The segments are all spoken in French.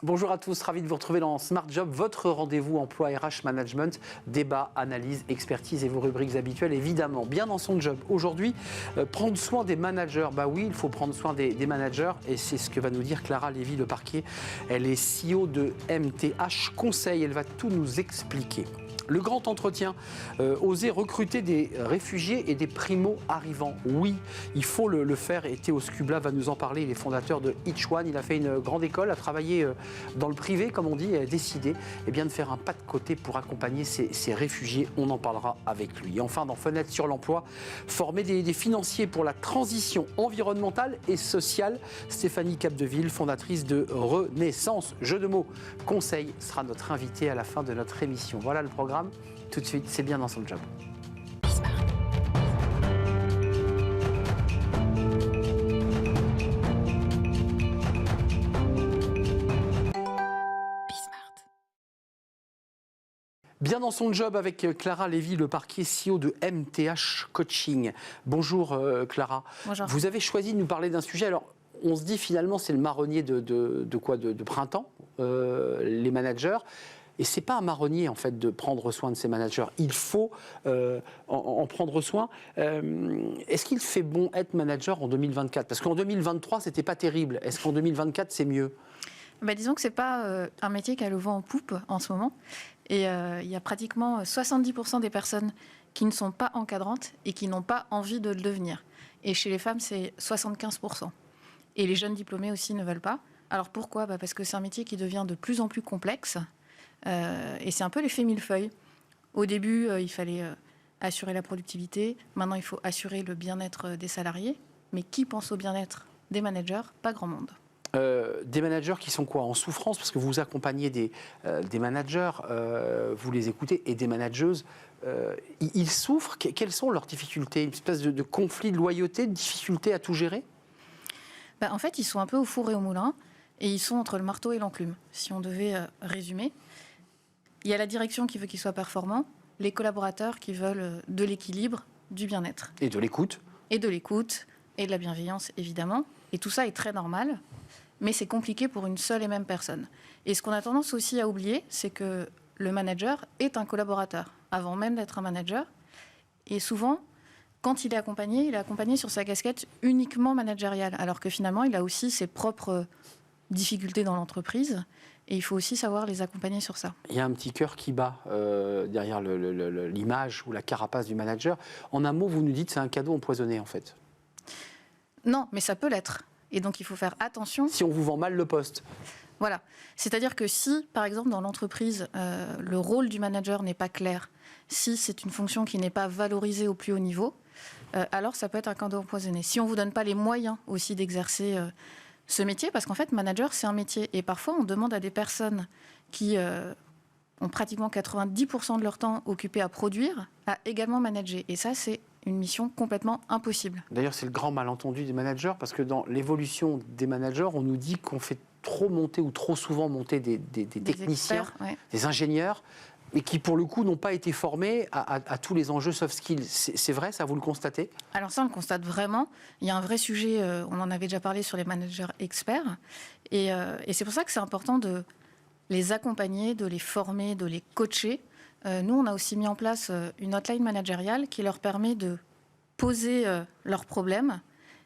Bonjour à tous, ravi de vous retrouver dans Smart Job, votre rendez-vous emploi RH Management, débat, analyse, expertise et vos rubriques habituelles évidemment. Bien dans son job. Aujourd'hui, prendre soin des managers. Bah oui, il faut prendre soin des managers et c'est ce que va nous dire Clara Lévy-Leparquier. Elle est CEO de MTH Conseil, elle va tout nous expliquer. Le grand entretien, oser recruter des réfugiés et des primo-arrivants. Oui, il faut le faire et Théo Skubla va nous en parler. Il est fondateur de Each One. Il a fait une grande école, a travaillé dans le privé, comme on dit, et a décidé de faire un pas de côté pour accompagner ces réfugiés. On en parlera avec lui. Et enfin, dans Fenêtre sur l'emploi, former des financiers pour la transition environnementale et sociale. Stéphanie Capdeville, fondatrice de Renaissance. Jeu de mots, conseil sera notre invité à la fin de notre émission. Voilà le programme. Tout de suite, c'est bien dans son job. Bien dans son job avec Clara Lévy-Leparquier, CEO de MTH Coaching. Bonjour Clara. Bonjour. Vous avez choisi de nous parler d'un sujet. Alors, on se dit finalement c'est le marronnier de printemps, les managers. Et ce n'est pas un marronnier, en fait, de prendre soin de ses managers. Il faut en prendre soin. Est-ce qu'il fait bon être manager en 2024 ? Parce qu'en 2023, ce n'était pas terrible. Est-ce qu'en 2024, c'est mieux ? Disons que ce n'est pas un métier qui a le vent en poupe en ce moment. Et il y a pratiquement 70% des personnes qui ne sont pas encadrantes et qui n'ont pas envie de le devenir. Et chez les femmes, c'est 75%. Et les jeunes diplômés aussi ne veulent pas. Alors pourquoi ? Parce que c'est un métier qui devient de plus en plus complexe. Et c'est un peu l'effet millefeuille. Au début, il fallait assurer la productivité. Maintenant, il faut assurer le bien-être des salariés. Mais qui pense au bien-être des managers ? Pas grand monde. Des managers qui sont quoi ? En souffrance ? Parce que vous accompagnez des managers, vous les écoutez, et des manageuses. Ils souffrent. Quelles sont leurs difficultés ? Une espèce de conflit de loyauté, de difficulté à tout gérer ? En fait, ils sont un peu au four et au moulin. Et ils sont entre le marteau et l'enclume, si on devait résumer. Il y a la direction qui veut qu'ils soient performants, les collaborateurs qui veulent de l'équilibre, du bien-être. Et de l'écoute. Et de l'écoute, et de la bienveillance, évidemment. Et tout ça est très normal, mais c'est compliqué pour une seule et même personne. Et ce qu'on a tendance aussi à oublier, c'est que le manager est un collaborateur, avant même d'être un manager. Et souvent, quand il est accompagné sur sa casquette uniquement managériale, alors que finalement, il a aussi ses propres difficultés dans l'entreprise, et il faut aussi savoir les accompagner sur ça. Il y a un petit cœur qui bat derrière l'image ou la carapace du manager. En un mot, vous nous dites que c'est un cadeau empoisonné, en fait. Non, mais ça peut l'être. Et donc, il faut faire attention. Si on vous vend mal le poste. Voilà. C'est-à-dire que si, par exemple, dans l'entreprise, le rôle du manager n'est pas clair, si c'est une fonction qui n'est pas valorisée au plus haut niveau, alors ça peut être un cadeau empoisonné. Si on ne vous donne pas les moyens aussi d'exercer ce métier, parce qu'en fait, manager, c'est un métier. Et parfois, on demande à des personnes qui ont pratiquement 90% de leur temps occupé à produire, à également manager. Et ça, c'est une mission complètement impossible. D'ailleurs, c'est le grand malentendu des managers, parce que dans l'évolution des managers, on nous dit qu'on fait trop monter ou trop souvent monter des techniciens, experts, ouais. Des ingénieurs, mais qui, pour le coup, n'ont pas été formés à tous les enjeux soft skills. C'est vrai, ça, vous le constatez ? Alors ça, on le constate vraiment. Il y a un vrai sujet, on en avait déjà parlé sur les managers experts. Et c'est pour ça que c'est important de les accompagner, de les former, de les coacher. Nous, on a aussi mis en place une hotline managériale qui leur permet de poser leurs problèmes.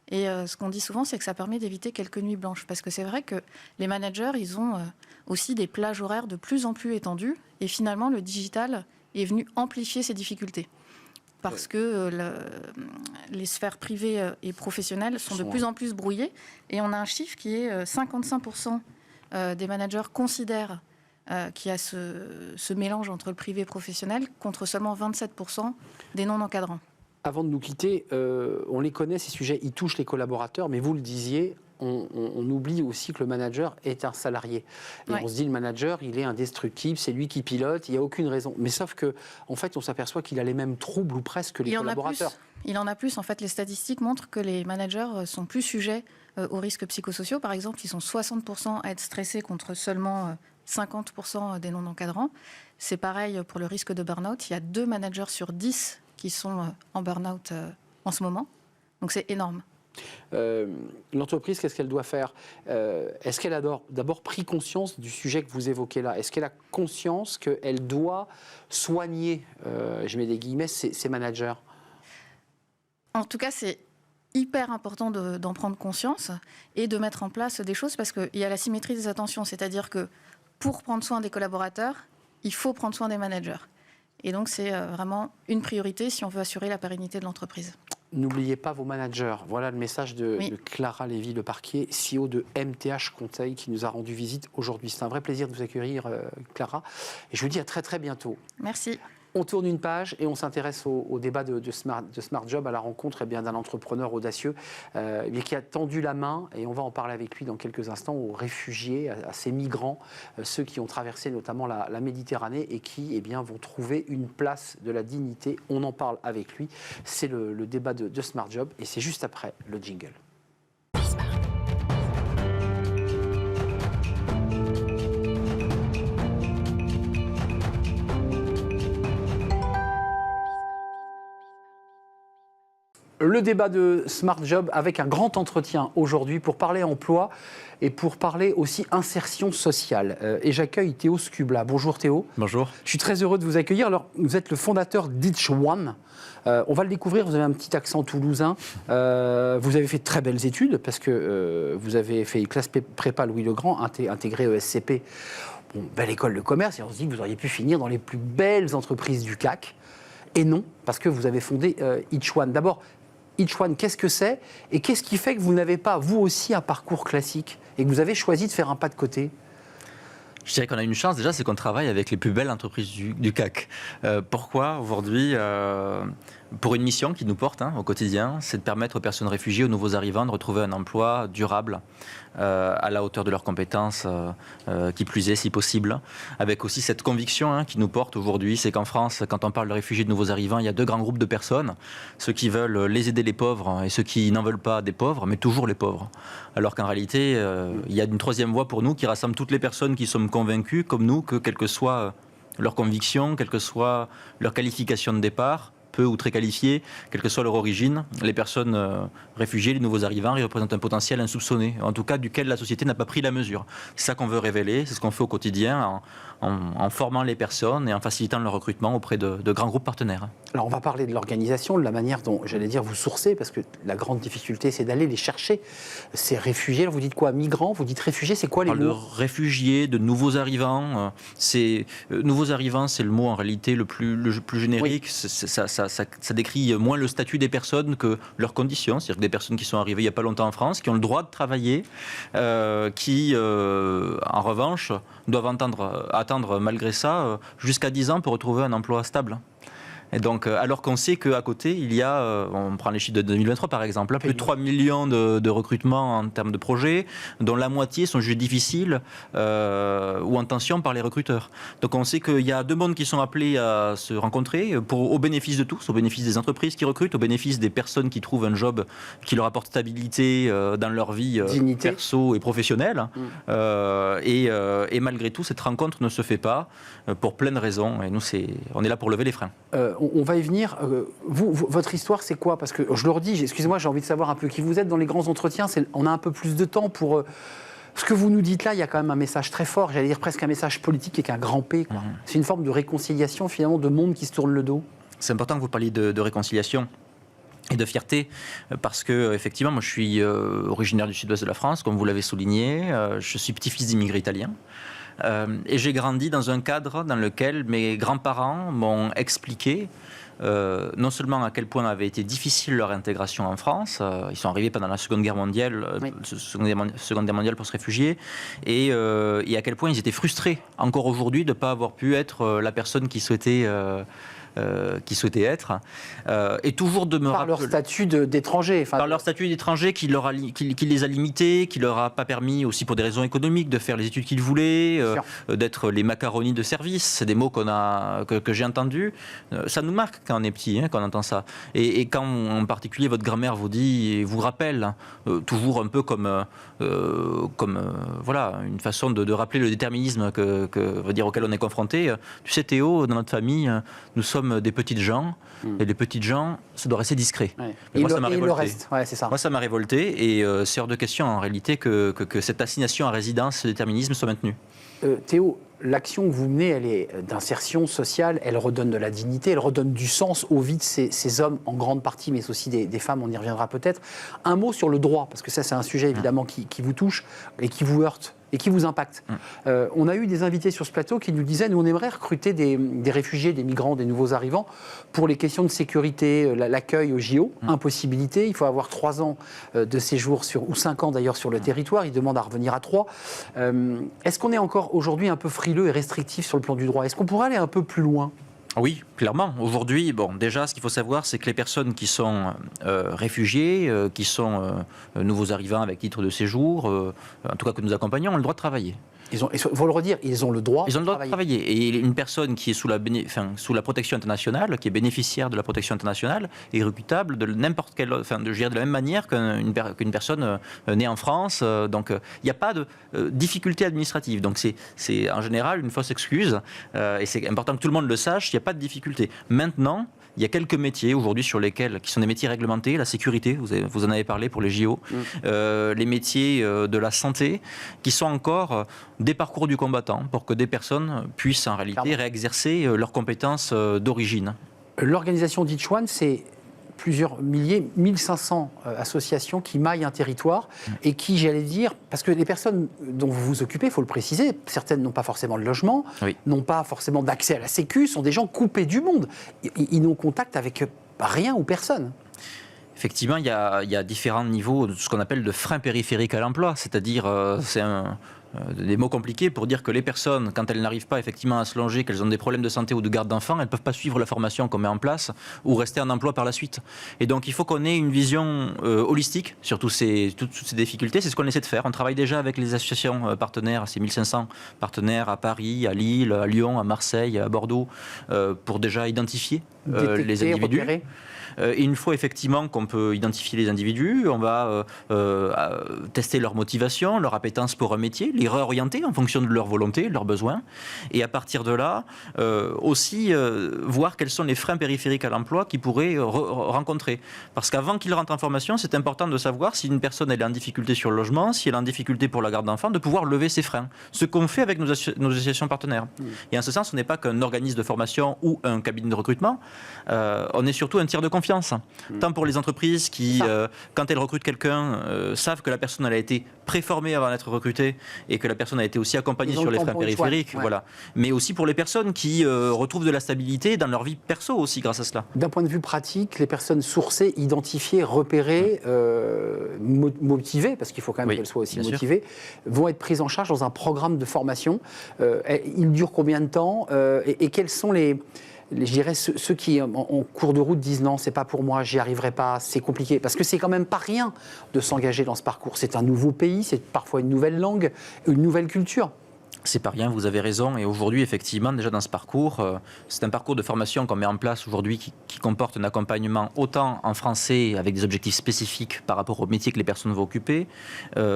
Et ce qu'on dit souvent, c'est que ça permet d'éviter quelques nuits blanches. Parce que c'est vrai que les managers, ils ont aussi des plages horaires de plus en plus étendues. Et finalement, le digital est venu amplifier ces difficultés. Parce que les sphères privées et professionnelles sont de plus en plus brouillées. Et on a un chiffre qui est 55% des managers considèrent qu'il y a ce mélange entre le privé et le professionnel, contre seulement 27% des non-encadrants. Avant de nous quitter, on les connaît, ces sujets, ils touchent les collaborateurs, mais vous le disiez, on oublie aussi que le manager est un salarié. Et on se dit, le manager, il est indestructible, c'est lui qui pilote, il n'y a aucune raison. Mais sauf que, en fait, on s'aperçoit qu'il a les mêmes troubles ou presque que les collaborateurs. Il en a plus. En fait, les statistiques montrent que les managers sont plus sujets aux risques psychosociaux. Par exemple, ils sont 60% à être stressés contre seulement 50% des non-encadrants. C'est pareil pour le risque de burn-out. Il y a 2 managers sur 10 qui sont en burn-out en ce moment. Donc c'est énorme. L'entreprise, qu'est-ce qu'elle doit faire? Est-ce qu'elle a d'abord pris conscience du sujet que vous évoquez là? Est-ce qu'elle a conscience qu'elle doit soigner, je mets des guillemets, ses managers? En tout cas, c'est hyper important d'en prendre conscience et de mettre en place des choses parce qu'il y a la symétrie des attentions. C'est-à-dire que pour prendre soin des collaborateurs, il faut prendre soin des managers. Et donc, c'est vraiment une priorité si on veut assurer la pérennité de l'entreprise. N'oubliez pas vos managers. Voilà le message de Clara Lévy-Leparquier, CEO de MTH Conseil, qui nous a rendu visite aujourd'hui. C'est un vrai plaisir de vous accueillir, Clara. Et je vous dis à très très bientôt. Merci. On tourne une page et on s'intéresse au débat de Smart Job, à la rencontre d'un entrepreneur audacieux qui a tendu la main, et on va en parler avec lui dans quelques instants, aux réfugiés, à ces migrants, ceux qui ont traversé notamment la Méditerranée et qui vont trouver une place de la dignité. On en parle avec lui. C'est le débat de Smart Job et c'est juste après le jingle. Le débat de Smart Job avec un grand entretien aujourd'hui pour parler emploi et pour parler aussi insertion sociale. Et j'accueille Théo Skubla. Bonjour Théo. Bonjour. Je suis très heureux de vous accueillir. Alors, vous êtes le fondateur d'Each One. On va le découvrir, vous avez un petit accent toulousain. Vous avez fait de très belles études parce que vous avez fait classe prépa Louis le Grand, intégré ESCP. Bon, belle école de commerce, et on se dit que vous auriez pu finir dans les plus belles entreprises du CAC. Et non, parce que vous avez fondé Each One. D'abord, Each One, qu'est-ce que c'est? Et qu'est-ce qui fait que vous n'avez pas, vous aussi, un parcours classique et que vous avez choisi de faire un pas de côté? Je dirais qu'on a une chance déjà, c'est qu'on travaille avec les plus belles entreprises du CAC. Pourquoi aujourd'hui pour une mission qui nous porte au quotidien, c'est de permettre aux personnes réfugiées, aux nouveaux arrivants, de retrouver un emploi durable à la hauteur de leurs compétences, qui plus est si possible. Avec aussi cette conviction qui nous porte aujourd'hui, c'est qu'en France, quand on parle de réfugiés, de nouveaux arrivants, il y a deux grands groupes de personnes, ceux qui veulent les aider les pauvres et ceux qui n'en veulent pas des pauvres, mais toujours les pauvres. Alors qu'en réalité, il y a une troisième voie pour nous qui rassemble toutes les personnes qui sont convaincues, comme nous, que quelle que soit leur conviction, quelle que soit leur qualification de départ, peu ou très qualifiés, quelle que soit leur origine, les personnes réfugiées, les nouveaux arrivants, ils représentent un potentiel insoupçonné, en tout cas duquel la société n'a pas pris la mesure. C'est ça qu'on veut révéler, c'est ce qu'on fait au quotidien en formant les personnes et en facilitant leur recrutement auprès de grands groupes partenaires. Alors on va parler de l'organisation, de la manière dont, j'allais dire, vous sourcez, parce que la grande difficulté, c'est d'aller les chercher, ces réfugiés. Alors vous dites quoi? Migrants? Vous dites réfugiés? C'est quoi les mots? De réfugiés, de nouveaux arrivants. Nouveaux arrivants, c'est le mot en réalité le plus générique. Oui. Ça décrit moins le statut des personnes que leurs conditions. C'est-à-dire que des personnes qui sont arrivées il n'y a pas longtemps en France, qui ont le droit de travailler, qui, en revanche, doivent attendre malgré ça jusqu'à 10 ans pour retrouver un emploi stable. Et donc, alors qu'on sait qu'à côté, il y a, on prend les chiffres de 2023 par exemple, plus de 3 millions de recrutements en termes de projets, dont la moitié sont jugés difficiles ou en tension par les recruteurs. Donc on sait qu'il y a deux mondes qui sont appelés à se rencontrer au bénéfice de tous, au bénéfice des entreprises qui recrutent, au bénéfice des personnes qui trouvent un job qui leur apporte stabilité dans leur vie perso et professionnelle. Et malgré tout, cette rencontre ne se fait pas pour plein de raisons. Et nous, on est là pour lever les freins. On va y venir. Votre histoire, c'est quoi? Parce que je le redis, excusez-moi, j'ai envie de savoir un peu qui vous êtes dans les grands entretiens. On a un peu plus de temps pour... ce que vous nous dites là, il y a quand même un message très fort, j'allais dire presque un message politique avec un grand P. C'est une forme de réconciliation, finalement, de monde qui se tourne le dos. C'est important que vous parliez de réconciliation et de fierté, parce que effectivement, moi je suis originaire du sud-ouest de la France, comme vous l'avez souligné. Je suis petit-fils d'immigrés italiens. Et j'ai grandi dans un cadre dans lequel mes grands-parents m'ont expliqué non seulement à quel point avait été difficile leur intégration en France, ils sont arrivés pendant la Seconde Guerre mondiale, Seconde Guerre mondiale pour se réfugier, et à quel point ils étaient frustrés encore aujourd'hui de ne pas avoir pu être la personne qui souhaitait être, et toujours de me rappeler... Par leur statut d'étranger. Par leur statut d'étranger qui les a limités, qui leur a pas permis, aussi pour des raisons économiques, de faire les études qu'ils voulaient, d'être les macaronis de service. C'est des mots que j'ai entendus. Ça nous marque quand on est petit, quand on entend ça. Et quand, en particulier, votre grand-mère vous dit, et vous rappelle, toujours un peu comme voilà, une façon de rappeler le déterminisme auquel on est confronté. Tu sais, Théo, dans notre famille, nous sommes sommes des petites gens, et les petites gens, ça doit rester discret. Ouais. Moi, ça m'a révolté. Le reste, ouais, c'est ça. Moi, ça m'a révolté, et c'est hors de question, en réalité, que cette assignation à résidence, ce déterminisme soit maintenu. Théo, l'action que vous menez, elle est d'insertion sociale, elle redonne de la dignité, elle redonne du sens aux vies de ces hommes en grande partie, mais aussi des femmes, on y reviendra peut-être. Un mot sur le droit, parce que ça c'est un sujet évidemment qui vous touche et qui vous heurte et qui vous impacte. On a eu des invités sur ce plateau qui nous disaient, nous on aimerait recruter des réfugiés, des migrants, des nouveaux arrivants pour les questions de sécurité, l'accueil au JO, impossibilité, il faut avoir 3 ans de séjour ou 5 ans d'ailleurs sur le territoire, ils demandent à revenir à 3. Est-ce qu'on est encore aujourd'hui un peu frileux et restrictif sur le plan du droit? Est-ce qu'on pourrait aller un peu plus loin? Oui, clairement. Aujourd'hui, déjà, ce qu'il faut savoir, c'est que les personnes qui sont réfugiés, qui sont nouveaux arrivants avec titre de séjour, en tout cas que nous accompagnons, ont le droit de travailler. Il faut le redire, ils ont le droit de travailler. Et une personne qui est sous la protection internationale, qui est bénéficiaire de la protection internationale, est recrutable de n'importe quelle, de la même manière qu'une personne née en France. Donc, il n'y a pas de difficulté administrative. Donc, c'est en général une fausse excuse. Et c'est important que tout le monde le sache. Il n'y a pas de difficulté. Maintenant, il y a quelques métiers aujourd'hui qui sont des métiers réglementés, la sécurité, vous en avez parlé pour les JO, les métiers de la santé, qui sont encore des parcours du combattant pour que des personnes puissent en réalité réexercer leurs compétences d'origine. L'organisation d'Each One, c'est plusieurs milliers, 1500 associations qui maillent un territoire et qui, j'allais dire, parce que les personnes dont vous vous occupez, il faut le préciser, certaines n'ont pas forcément de logement, n'ont pas forcément d'accès à la Sécu, sont des gens coupés du monde. Ils n'ont contact avec rien ou personne. Effectivement, il y a différents niveaux de ce qu'on appelle de freins périphériques à l'emploi, c'est-à-dire des mots compliqués pour dire que les personnes, quand elles n'arrivent pas effectivement à se loger, qu'elles ont des problèmes de santé ou de garde d'enfants, elles ne peuvent pas suivre la formation qu'on met en place ou rester en emploi par la suite. Et donc il faut qu'on ait une vision holistique sur toutes ces difficultés. C'est ce qu'on essaie de faire. On travaille déjà avec les associations partenaires, ces 1500 partenaires à Paris, à Lille, à Lyon, à Marseille, à Bordeaux, pour déjà identifier les individus. Repérer. Et une fois effectivement qu'on peut identifier les individus, on va tester leur motivation, leur appétence pour un métier, les réorienter en fonction de leur volonté, de leurs besoins. Et à partir de là, aussi voir quels sont les freins périphériques à l'emploi qu'ils pourraient rencontrer. Parce qu'avant qu'ils rentrent en formation, c'est important de savoir si une personne elle est en difficulté sur le logement, si elle est en difficulté pour la garde d'enfants, de pouvoir lever ces freins. Ce qu'on fait avec nos associations partenaires. Et en ce sens, on n'est pas qu'un organisme de formation ou un cabinet de recrutement, on est surtout un tiers de confiance. Tant pour les entreprises qui, quand elles recrutent quelqu'un, savent que la personne elle a été préformée avant d'être recrutée et que la personne a été aussi accompagnée sur les freins périphériques. Voilà. Mais aussi pour les personnes qui retrouvent de la stabilité dans leur vie perso aussi grâce à cela. D'un point de vue pratique, les personnes sourcées, identifiées, repérées, motivées, parce qu'il faut quand même qu'elles soient aussi motivées, vont être prises en charge dans un programme de formation. Il dure combien de temps et quels sont je dirais ceux qui, en cours de route, disent non, c'est pas pour moi, j'y arriverai pas, c'est compliqué. Parce que c'est quand même pas rien de s'engager dans ce parcours. C'est un nouveau pays, c'est parfois une nouvelle langue, une nouvelle culture. C'est pas rien, vous avez raison. Et aujourd'hui, effectivement, déjà dans ce parcours, c'est un parcours de formation qu'on met en place aujourd'hui qui comporte un accompagnement autant en français avec des objectifs spécifiques par rapport au métier que les personnes vont occuper,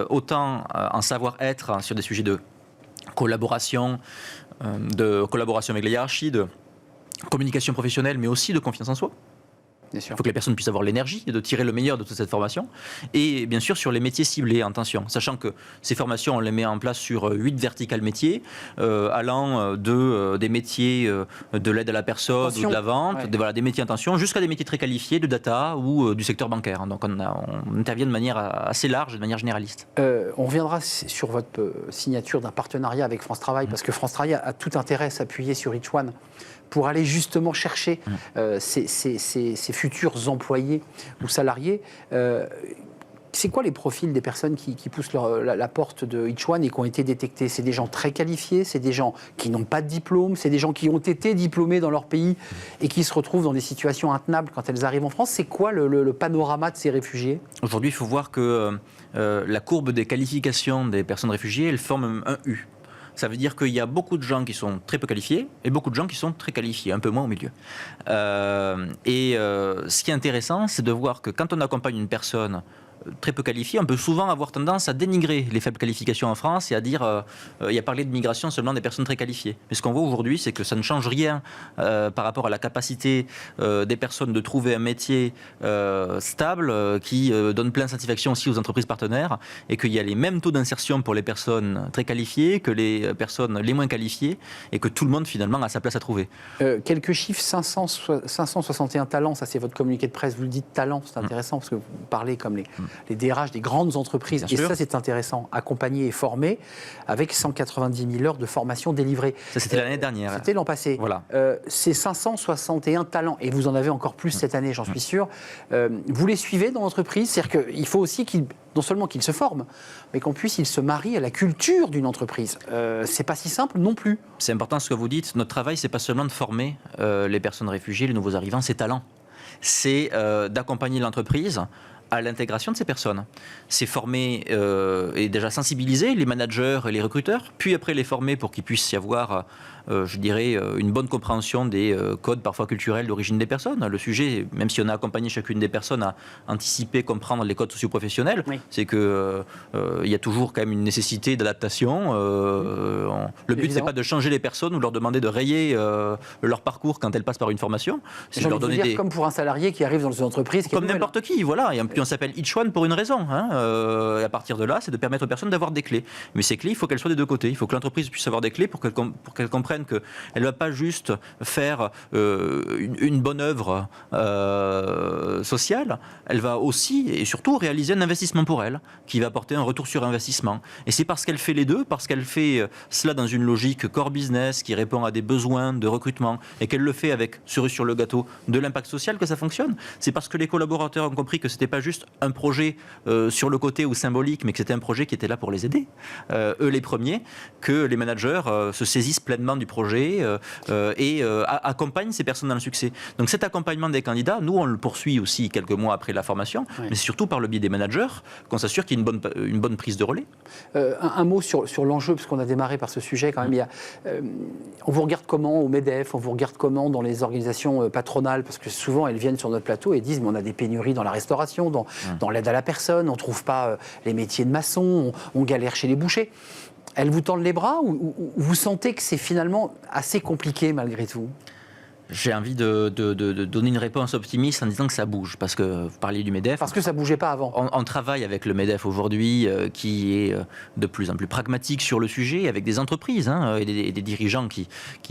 autant en savoir-être sur des sujets de collaboration avec la hiérarchie, de communication professionnelle, mais aussi de confiance en soi. Il faut que les personnes puissent avoir l'énergie de tirer le meilleur de toute cette formation. Et bien sûr, sur les métiers ciblés, attention, sachant que ces formations, on les met en place sur 8 verticales métiers, allant des métiers de l'aide à la personne ou de la vente, des métiers en tension, jusqu'à des métiers très qualifiés de data ou du secteur bancaire. Donc on intervient de manière assez large, de manière généraliste. On reviendra sur votre signature d'un partenariat avec France Travail, parce que France Travail a tout intérêt à s'appuyer sur Each One pour aller justement chercher ces futurs employés ou salariés. C'est quoi les profils des personnes qui poussent la porte de Each One et qui ont été détectés? C'est des gens très qualifiés, c'est des gens qui n'ont pas de diplôme, c'est des gens qui ont été diplômés dans leur pays et qui se retrouvent dans des situations intenables quand elles arrivent en France. C'est quoi le panorama de ces réfugiés? Aujourd'hui, il faut voir que la courbe des qualifications des personnes réfugiées, elle forme un U. Ça veut dire qu'il y a beaucoup de gens qui sont très peu qualifiés et beaucoup de gens qui sont très qualifiés, un peu moins au milieu. Ce qui est intéressant, c'est de voir que quand on accompagne une personne très peu qualifiés, on peut souvent avoir tendance à dénigrer les faibles qualifications en France et à dire et à parler de migration seulement des personnes très qualifiées. Mais ce qu'on voit aujourd'hui, c'est que ça ne change rien par rapport à la capacité des personnes de trouver un métier stable qui donne plein de satisfaction aussi aux entreprises partenaires et qu'il y a les mêmes taux d'insertion pour les personnes très qualifiées que les personnes les moins qualifiées et que tout le monde finalement a sa place à trouver. Quelques chiffres, 561 talents, ça c'est votre communiqué de presse, vous le dites talent, c'est intéressant parce que vous parlez comme les DRH des grandes entreprises. Bien sûr. Ça c'est intéressant, accompagner et former avec 190 000 heures de formation délivrées. Ça c'était l'année dernière. C'était l'an passé. Voilà. C'est 561 talents et vous en avez encore plus cette année, j'en suis sûr. Vous les suivez dans l'entreprise, c'est-à-dire qu'il faut aussi non seulement qu'ils se forment, mais qu'on puisse ils se marient à la culture d'une entreprise. C'est pas si simple non plus. C'est important ce que vous dites. Notre travail, c'est pas seulement de former les personnes réfugiées, les nouveaux arrivants, c'est talents. C'est d'accompagner l'entreprise à l'intégration de ces personnes. C'est former et déjà sensibiliser les managers et les recruteurs, puis après les former pour qu'il puisse y avoir, je dirais, une bonne compréhension des codes parfois culturels d'origine des personnes. Le sujet, même si on a accompagné chacune des personnes à anticiper, comprendre les codes socio-professionnels, Oui. c'est que il y a toujours quand même une nécessité d'adaptation. Le but, c'est pas de changer les personnes ou leur demander de rayer leur parcours quand elles passent par une formation. C'est de leur donner des... Comme pour un salarié qui arrive dans une entreprise. Comme n'importe qui, voilà. Et puis on s'appelle Each One pour une raison. Et à partir de là, c'est de permettre aux personnes d'avoir des clés. Mais ces clés, il faut qu'elles soient des deux côtés. Il faut que l'entreprise puisse avoir des clés pour qu'elle comprenne qu'elle ne va pas juste faire une bonne œuvre sociale. Elle va aussi et surtout réaliser un investissement pour elle, qui va apporter un retour sur investissement. Et c'est parce qu'elle fait les deux, parce qu'elle fait cela dans une logique core business qui répond à des besoins de recrutement et qu'elle le fait avec, cerise sur le gâteau, de l'impact social que ça fonctionne. C'est parce que les collaborateurs ont compris que c'était pas juste un projet sur le côté ou symbolique, mais que c'était un projet qui était là pour les aider, eux les premiers, que les managers se saisissent pleinement du projet et accompagnent ces personnes dans le succès. Donc cet accompagnement des candidats, nous on le poursuit aussi quelques mois après la formation, oui. mais c'est surtout par le biais des managers qu'on s'assure qu'il y a une bonne prise de relais. Un mot sur l'enjeu, parce qu'on a démarré par ce sujet quand même. On vous regarde comment au MEDEF, on vous regarde comment dans les organisations patronales, parce que souvent elles viennent sur notre plateau et disent mais on a des pénuries dans la restauration, dans l'aide à la personne, on ne trouve pas les métiers de maçon, on galère chez les bouchers. Elles vous tendent les bras ou vous sentez que c'est finalement assez compliqué malgré tout ? J'ai envie de donner une réponse optimiste en disant que ça bouge, parce que vous parliez du MEDEF. Parce que ça ne bougeait pas avant. On travaille avec le MEDEF aujourd'hui, qui est de plus en plus pragmatique sur le sujet, avec des entreprises et des dirigeants qui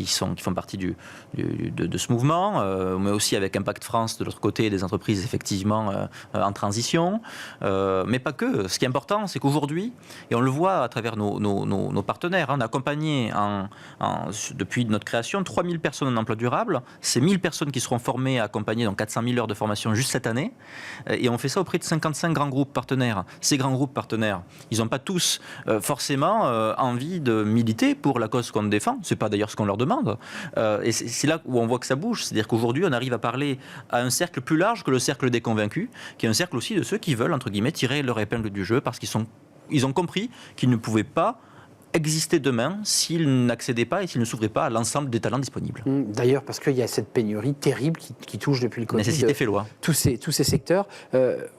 font partie de ce mouvement, mais aussi avec Impact France de l'autre côté, des entreprises effectivement en transition, mais pas que. Ce qui est important, c'est qu'aujourd'hui, et on le voit à travers nos partenaires, on a accompagné depuis notre création 3000 personnes en emploi durable. C'est 1000 personnes qui seront formées, accompagnées dans 400 000 heures de formation juste cette année. Et on fait ça auprès de 55 grands groupes partenaires. Ces grands groupes partenaires, ils n'ont pas tous forcément envie de militer pour la cause qu'on défend. Ce n'est pas d'ailleurs ce qu'on leur demande. Et c'est là où on voit que ça bouge. C'est-à-dire qu'aujourd'hui, on arrive à parler à un cercle plus large que le cercle des convaincus, qui est un cercle aussi de ceux qui veulent, entre guillemets, tirer leur épingle du jeu parce qu'ils ont compris qu'ils ne pouvaient pas exister demain s'ils n'accédaient pas et s'ils ne s'ouvraient pas à l'ensemble des talents disponibles. D'ailleurs, parce qu'il y a cette pénurie terrible qui touche depuis le Covid. Nécessité fait loi. Tous ces secteurs.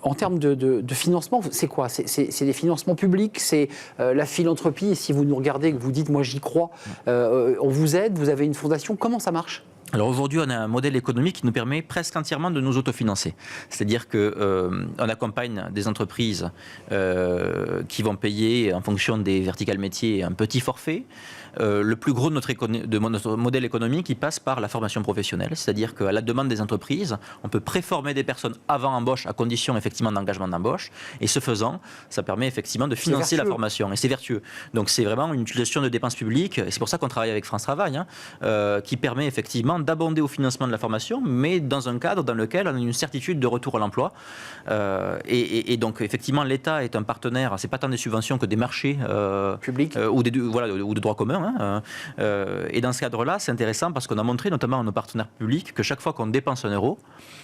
En termes de financement, c'est quoi ? C'est des financements publics, c'est la philanthropie. Et si vous nous regardez et que vous dites, moi j'y crois, on vous aide, vous avez une fondation, comment ça marche ? Alors aujourd'hui, on a un modèle économique qui nous permet presque entièrement de nous autofinancer. C'est-à-dire qu'on accompagne des entreprises qui vont payer en fonction des verticales métiers un petit forfait. Le plus gros de notre modèle économique, il passe par la formation professionnelle. C'est-à-dire qu'à la demande des entreprises, on peut préformer des personnes avant embauche à condition effectivement d'engagement d'embauche. Et ce faisant, ça permet effectivement de financer la formation. Et c'est vertueux. Donc c'est vraiment une utilisation de dépenses publiques. Et c'est pour ça qu'on travaille avec France Travail, qui permet effectivement d'abonder au financement de la formation, mais dans un cadre dans lequel on a une certitude de retour à l'emploi. Et donc effectivement, l'État est un partenaire. C'est pas tant des subventions que des marchés publics ou de droit commun. Et dans ce cadre-là, c'est intéressant parce qu'on a montré notamment à nos partenaires publics que chaque fois qu'on dépense 1 euro,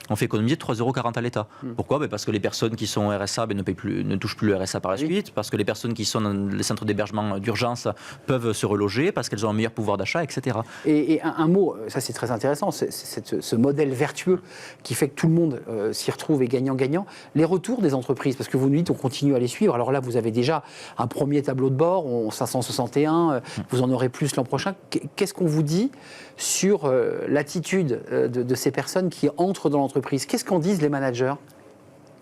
on fait économiser 3,40 € à l'État. Pourquoi ? Parce que les personnes qui sont RSA ne touchent plus le RSA par la suite, parce que les personnes qui sont dans les centres d'hébergement d'urgence peuvent se reloger, parce qu'elles ont un meilleur pouvoir d'achat, etc. Et un mot, ça c'est très intéressant, ce modèle vertueux qui fait que tout le monde s'y retrouve et gagnant-gagnant. Les retours des entreprises, parce que vous nous dites on continue à les suivre. Alors là, vous avez déjà un premier tableau de bord, 561, vous en aurez plus l'an prochain. Qu'est-ce qu'on vous dit sur l'attitude de ces personnes qui entrent dans l'entreprise? Qu'est-ce qu'en disent les managers?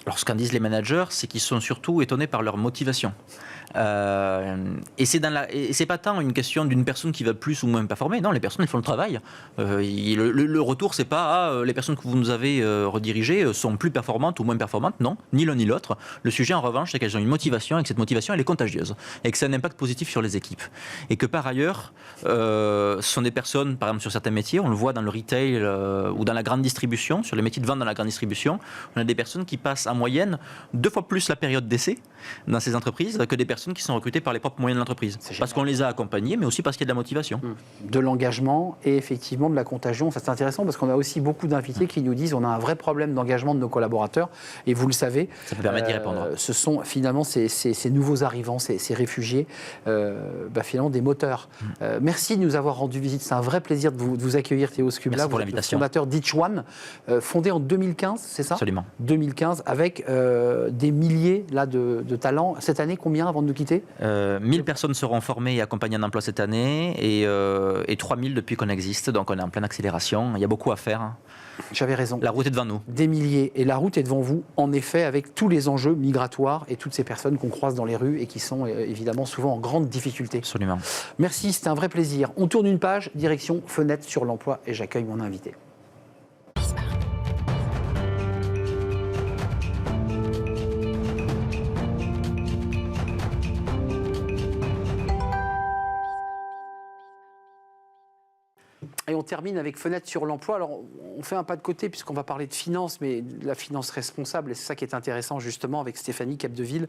Alors, ce qu'en disent les managers, c'est qu'ils sont surtout étonnés par leur motivation. Et c'est pas tant une question d'une personne qui va plus ou moins performer. Non, les personnes, elles font le travail. Le retour, c'est pas les personnes que vous nous avez redirigées sont plus performantes ou moins performantes. Non, ni l'un ni l'autre. Le sujet, en revanche, c'est qu'elles ont une motivation et que cette motivation, elle est contagieuse et que ça a un impact positif sur les équipes. Et que par ailleurs, ce sont des personnes, par exemple sur certains métiers, on le voit dans le retail ou dans la grande distribution, sur les métiers de vente dans la grande distribution, on a des personnes qui passent en moyenne 2 fois plus la période d'essai dans ces entreprises que des personnes qui sont recrutées par les propres moyens de l'entreprise. Parce qu'on les a accompagnés, mais aussi parce qu'il y a de la motivation. De l'engagement et effectivement de la contagion. Ça, c'est intéressant parce qu'on a aussi beaucoup d'invités qui nous disent on a un vrai problème d'engagement de nos collaborateurs. Et vous le savez, ça peut permettre d'y répondre. Ce sont finalement ces nouveaux arrivants, ces réfugiés, finalement des moteurs. Merci de nous avoir rendu visite. C'est un vrai plaisir de vous accueillir, Théo Skubla. Merci pour l'invitation. Fondateur d'Each One, fondé en 2015, c'est ça? Absolument. 2015, avec des milliers là, de talents. Cette année, combien avant de nous quitter? 1000 personnes seront formées et accompagnées en emploi cette année et 3000 depuis qu'on existe. Donc on est en pleine accélération. Il y a beaucoup à faire. J'avais raison. La route est devant nous. Des milliers. Et la route est devant vous, en effet, avec tous les enjeux migratoires et toutes ces personnes qu'on croise dans les rues et qui sont évidemment souvent en grande difficulté. Absolument. Merci, c'était un vrai plaisir. On tourne une page, direction fenêtre sur l'emploi et j'accueille mon invité. Et on termine avec fenêtre sur l'emploi. Alors, on fait un pas de côté puisqu'on va parler de finance, mais de la finance responsable. Et c'est ça qui est intéressant justement avec Stéphanie Capdeville.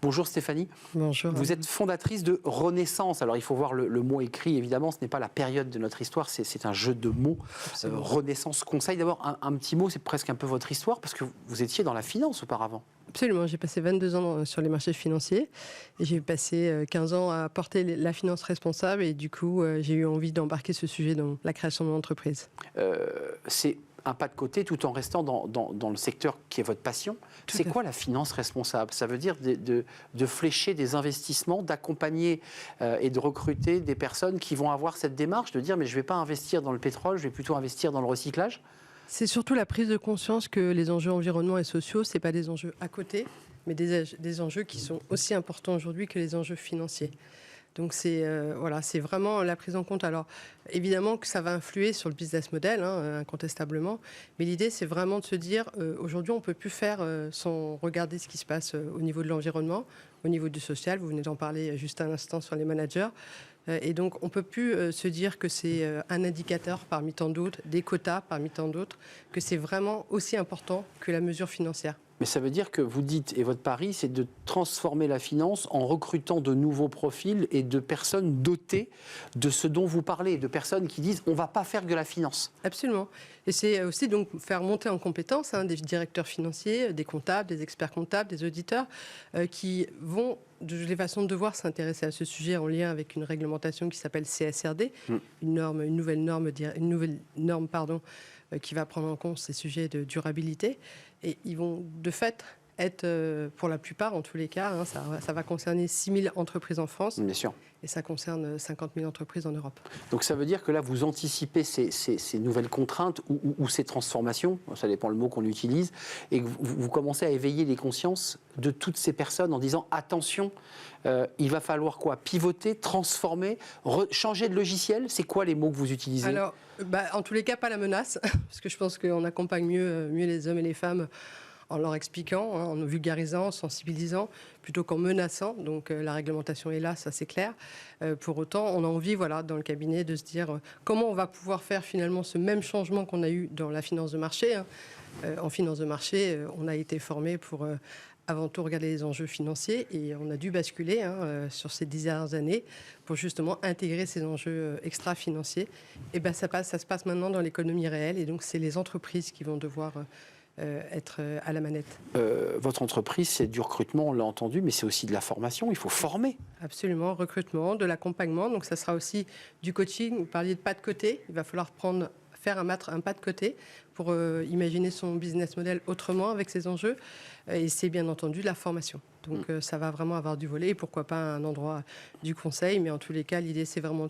Bonjour Stéphanie. Bonjour. Vous êtes fondatrice de Renaissance. Alors, il faut voir le mot écrit, évidemment. Ce n'est pas la période de notre histoire, c'est un jeu de mots. Renaissance Conseil. D'abord, un petit mot, c'est presque un peu votre histoire parce que vous étiez dans la finance auparavant. Absolument, j'ai passé 22 ans sur les marchés financiers et j'ai passé 15 ans à porter la finance responsable et du coup j'ai eu envie d'embarquer ce sujet dans la création de mon entreprise. C'est un pas de côté tout en restant dans le secteur qui est votre passion. C'est quoi la finance responsable? Ça veut dire de flécher des investissements, d'accompagner et de recruter des personnes qui vont avoir cette démarche de dire mais je ne vais pas investir dans le pétrole, je vais plutôt investir dans le recyclage? C'est surtout la prise de conscience que les enjeux environnementaux et sociaux, ce n'est pas des enjeux à côté, mais des enjeux qui sont aussi importants aujourd'hui que les enjeux financiers. Donc c'est vraiment la prise en compte. Alors évidemment que ça va influer sur le business model, incontestablement, mais l'idée c'est vraiment de se dire aujourd'hui on ne peut plus faire sans regarder ce qui se passe au niveau de l'environnement, au niveau du social. Vous venez d'en parler juste un instant sur les managers. Et donc, on ne peut plus se dire que c'est un indicateur parmi tant d'autres, des quotas parmi tant d'autres, que c'est vraiment aussi important que la mesure financière. Mais ça veut dire que vous dites, et votre pari, c'est de transformer la finance en recrutant de nouveaux profils et de personnes dotées de ce dont vous parlez, de personnes qui disent on ne va pas faire de la finance. Absolument. Et c'est aussi donc faire monter en compétences des directeurs financiers, des comptables, des experts comptables, des auditeurs qui vont, de les façons de devoir, s'intéresser à ce sujet en lien avec une réglementation qui s'appelle CSRD, une nouvelle norme qui va prendre en compte ces sujets de durabilité. Et ils vont de fait être, pour la plupart en tous les cas, ça va concerner 6 000 entreprises en France. Bien sûr. Et ça concerne 50 000 entreprises en Europe. Donc ça veut dire que là, vous anticipez ces nouvelles contraintes ou ces transformations, ça dépend le mot qu'on utilise, et que vous commencez à éveiller les consciences de toutes ces personnes en disant attention, il va falloir quoi? Pivoter, transformer, changer de logiciel? C'est quoi les mots que vous utilisez? Alors, en tous les cas, pas la menace, parce que je pense qu'on accompagne mieux les hommes et les femmes en leur expliquant, en vulgarisant, en sensibilisant, plutôt qu'en menaçant. Donc la réglementation est là, ça c'est clair. Pour autant, on a envie, dans le cabinet, de se dire comment on va pouvoir faire finalement ce même changement qu'on a eu dans la finance de marché. En finance de marché, on a été formé pour avant tout regarder les enjeux financiers et on a dû basculer sur ces 10 dernières années pour justement intégrer ces enjeux extra-financiers. Et ça se passe maintenant dans l'économie réelle et donc c'est les entreprises qui vont devoir être à la manette. Votre entreprise, c'est du recrutement, on l'a entendu, mais c'est aussi de la formation, il faut former. Absolument, recrutement, de l'accompagnement, donc ça sera aussi du coaching. Vous parliez de pas de côté, il va falloir faire un pas de côté pour imaginer son business model autrement avec ses enjeux. Et c'est bien entendu la formation. Donc ça va vraiment avoir du volet. Et pourquoi pas un endroit du conseil. Mais en tous les cas, l'idée, c'est vraiment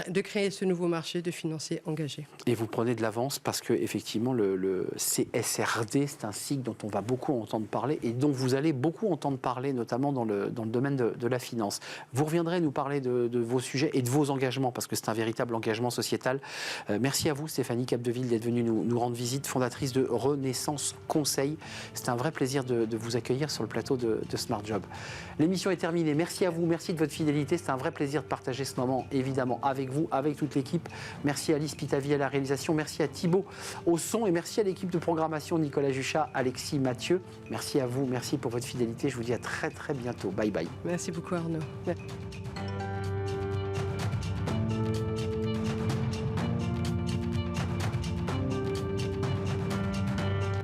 de créer ce nouveau marché de financiers engagés. Et vous prenez de l'avance parce que effectivement le CSRD, c'est un cycle dont on va beaucoup entendre parler et dont vous allez beaucoup entendre parler, notamment dans le domaine de la finance. Vous reviendrez nous parler de vos sujets et de vos engagements parce que c'est un véritable engagement sociétal. Merci à vous, Stéphanie Capdeville, d'être venue nous rendre visite, fondatrice de Renaissance Conseil. C'est un vrai plaisir de vous accueillir sur le plateau de Smart Job. L'émission est terminée. Merci à vous, merci de votre fidélité. C'est un vrai plaisir de partager ce moment, évidemment, avec vous, avec toute l'équipe. Merci à Alice Pitavi à la réalisation, merci à Thibaut au son et merci à l'équipe de programmation, Nicolas Juchat, Alexis Mathieu. Merci à vous, merci pour votre fidélité. Je vous dis à très très bientôt. Bye bye. Merci beaucoup Arnaud.